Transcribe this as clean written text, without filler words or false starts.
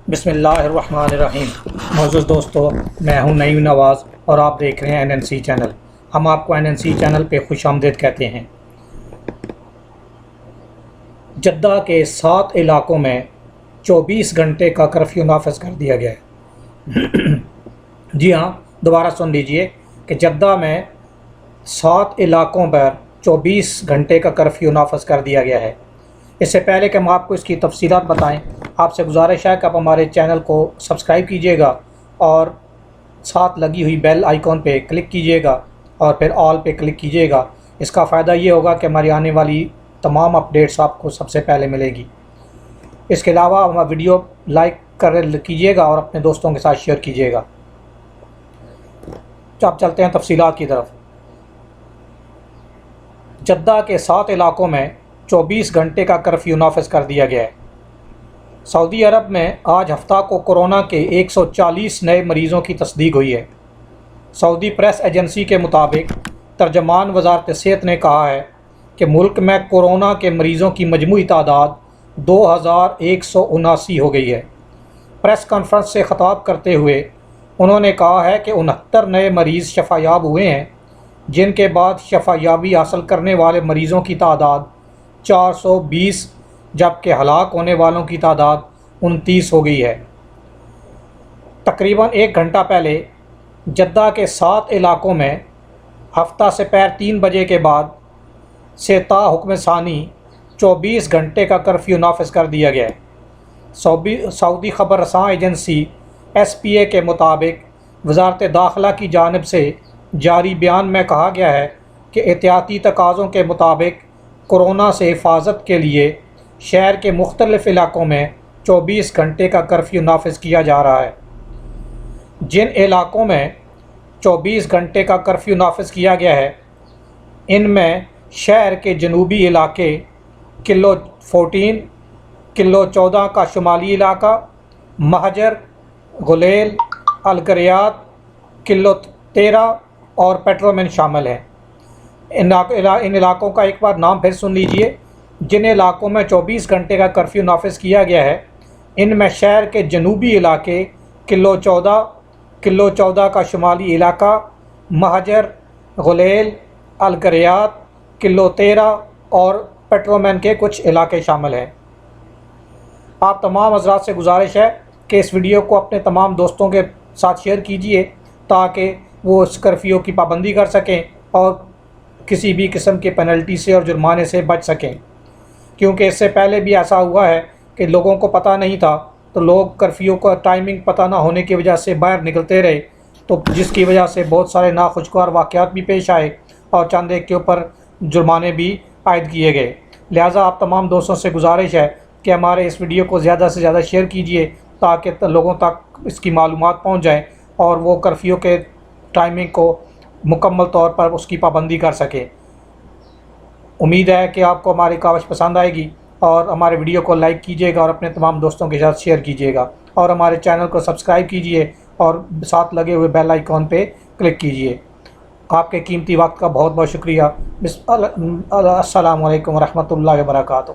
بسم اللہ الرحمن الرحیم۔ معزز دوستو، میں ہوں نعیم نواز اور آپ دیکھ رہے ہیں NNC چینل۔ ہم آپ کو NNC چینل پہ خوش آمدید کہتے ہیں۔ جدہ کے 7 علاقوں میں 24 گھنٹے کا کرفیو نافذ کر دیا گیا ہے۔ جی ہاں، دوبارہ سن لیجئے کہ جدہ میں 7 علاقوں پر 24 گھنٹے کا کرفیو نافذ کر دیا گیا ہے۔ اس سے پہلے کہ ہم آپ کو اس کی تفصیلات بتائیں، آپ سے گزارش ہے کہ آپ ہمارے چینل کو سبسکرائب کیجئے گا اور ساتھ لگی ہوئی بیل آئیکن پہ کلک کیجئے گا اور پھر آل پہ کلک کیجئے گا۔ اس کا فائدہ یہ ہوگا کہ ہماری آنے والی تمام اپڈیٹس آپ کو سب سے پہلے ملے گی۔ اس کے علاوہ ہمارا ویڈیو لائک کیجئے گا اور اپنے دوستوں کے ساتھ شیئر کیجئے گا۔ اب چلتے ہیں تفصیلات کی طرف۔ جدہ کے 7 علاقوں میں 24 گھنٹے کا کرفیو نافذ کر دیا گیا ہے۔ سعودی عرب میں آج ہفتہ کو کورونا کے 140 نئے مریضوں کی تصدیق ہوئی ہے۔ سعودی پریس ایجنسی کے مطابق ترجمان وزارت صحت نے کہا ہے کہ ملک میں کورونا کے مریضوں کی مجموعی تعداد 2179 ہو گئی ہے۔ پریس کانفرنس سے خطاب کرتے ہوئے انہوں نے کہا ہے کہ 69 نئے مریض شفا یاب ہوئے ہیں، جن کے بعد شفا یابی حاصل کرنے والے مریضوں کی تعداد 420 جبکہ ہلاک ہونے والوں کی تعداد 29 ہو گئی ہے۔ تقریباً 1 گھنٹہ پہلے جدہ کے 7 علاقوں میں ہفتہ سے پیر 3 بجے کے بعد سے تا حکم ثانی 24 گھنٹے کا کرفیو نافذ کر دیا گیا ہے۔ سعودی خبر رساں ایجنسی SPA کے مطابق وزارت داخلہ کی جانب سے جاری بیان میں کہا گیا ہے کہ احتیاطی تقاضوں کے مطابق کورونا سے حفاظت کے لیے شہر کے مختلف علاقوں میں 24 گھنٹے کا کرفیو نافذ کیا جا رہا ہے۔ جن علاقوں میں 24 گھنٹے کا کرفیو نافذ کیا گیا ہے، ان میں شہر کے جنوبی علاقے کلو 14، کلو 14 کا شمالی علاقہ، مہجر، غلیل، القریات، کلو 13 اور پیٹرومن شامل ہیں۔ ان علاقوں کا ایک بار نام پھر سن لیجئے۔ جن علاقوں میں 24 گھنٹے کا کرفیو نافذ کیا گیا ہے، ان میں شہر کے جنوبی علاقے کلو 14، کلو 14 کا شمالی علاقہ، مہجر، غلیل، القریات، کلو 13 اور پیٹرومن کے کچھ علاقے شامل ہیں۔ آپ تمام حضرات سے گزارش ہے کہ اس ویڈیو کو اپنے تمام دوستوں کے ساتھ شیئر کیجئے تاکہ وہ اس کرفیو کی پابندی کر سکیں اور کسی بھی قسم کی پینلٹی سے اور جرمانے سے بچ سکیں، کیونکہ اس سے پہلے بھی ایسا ہوا ہے کہ لوگوں کو پتہ نہیں تھا تو لوگ کرفیو کا ٹائمنگ پتہ نہ ہونے کی وجہ سے باہر نکلتے رہے، تو جس کی وجہ سے بہت سارے ناخوشگوار واقعات بھی پیش آئے اور چند ایک کے اوپر جرمانے بھی عائد کیے گئے۔ لہٰذا آپ تمام دوستوں سے گزارش ہے کہ ہمارے اس ویڈیو کو زیادہ سے زیادہ شیئر کیجئے تاکہ لوگوں تک اس کی معلومات پہنچ جائیں اور وہ کرفیو کے ٹائمنگ کو مکمل طور پر اس کی پابندی کر سکیں۔ امید ہے کہ آپ کو ہماری کاوش پسند آئے گی اور ہمارے ویڈیو کو لائک کیجئے گا اور اپنے تمام دوستوں کے ساتھ شیئر کیجئے گا اور ہمارے چینل کو سبسکرائب کیجئے اور ساتھ لگے ہوئے بیل آئیکن پہ کلک کیجئے۔ آپ کے قیمتی وقت کا بہت بہت شکریہ۔ السلام علیکم ورحمۃ اللہ وبرکاتہ۔